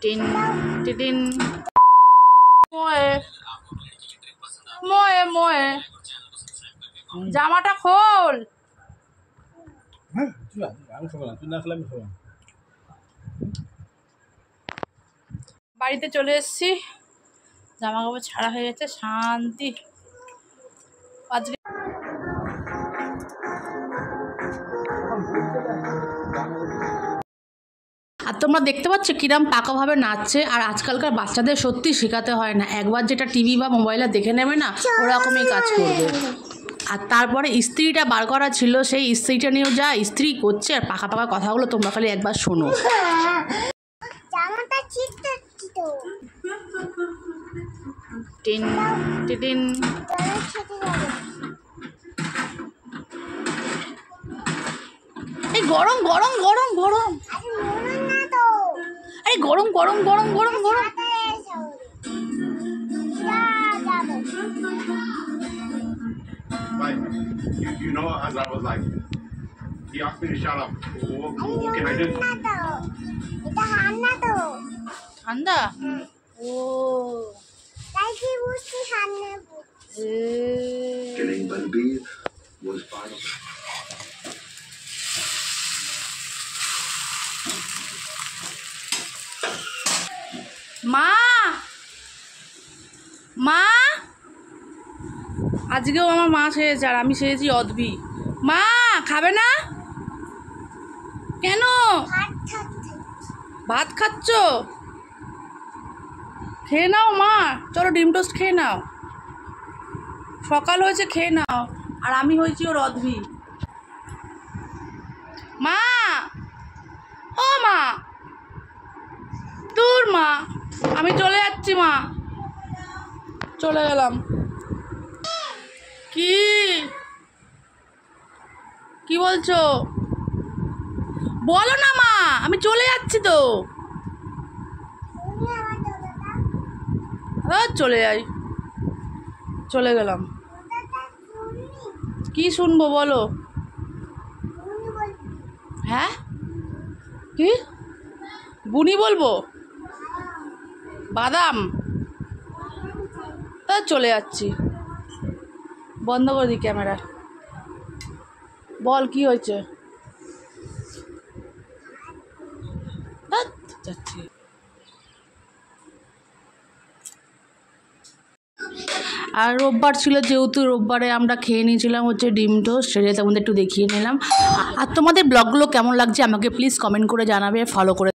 Tin tin মোয়ে মোয়ে মোয়ে জামাটা খোল। বাড়িতে চলে এসেছি, জামা কাপড় ছাড়া হয়ে গেছে, শান্তি। আজকে আর তোমরা দেখতে পাচ্ছ কিরম পাকাভাবে নাচছে। আর আজকালকার বাচ্চাদের সত্যি শেখাতে হয় না, একবার যেটা টিভি বা মোবাইলে দেখে নেবে না ওরকমই কাজ করবে। আর তারপরে ইস্ত্রিটা বার করা ছিল, সেই ইস্ত্রিটা নিয়েও যা ইস্ত্রি করছে। আর পাকা পাকা কথাগুলো তোমরা খালি একবার শোনো। টিন টিন এই গরম গরম গরম গরম, এই গরম গরম গরম গরম গরম। You know, as I was like, he asked me to shut up. What can I do? ঠান্ডা ও Killing Balbir was part of it. মা মা আজকেও আমার মা সেরেছে আর আমি সেরেছি অদ্ভি। মা খাবে না কেন? ভাত খাচ্ছ? খেয়ে নাও মা, চলো ডিম টোস্ট খেয়ে নাও, সকাল হয়েছে খেয়ে নাও। আর আমি হয়েছি ওর অদ্ভি। মা ও মা, তোর মা, আমি চলে যাচ্ছি মা, চলে গেলাম। কি কি বলছো বলো না মা, আমি চলে যাচ্ছি তো। চলে যাই, চলে গেলাম। কি শুনবো বলো? হ্যাঁ কি বুনি বলবো? বাদাম? তা চলে যাচ্ছি, বন্ধ করে দিই ক্যামেরা। বল কি হয়েছে? যাচ্ছি। আর রোববার ছিল যেহেতু, রোববারে আমরা খেয়ে নিয়েছিলাম হচ্ছে ডিম টোস্ট, সেটা তোমাদের একটু দেখিয়ে নিলাম। আর তোমাদের ব্লগগুলো কেমন লাগছে আমাকে প্লিজ কমেন্ট করে জানাবে, ফলো করে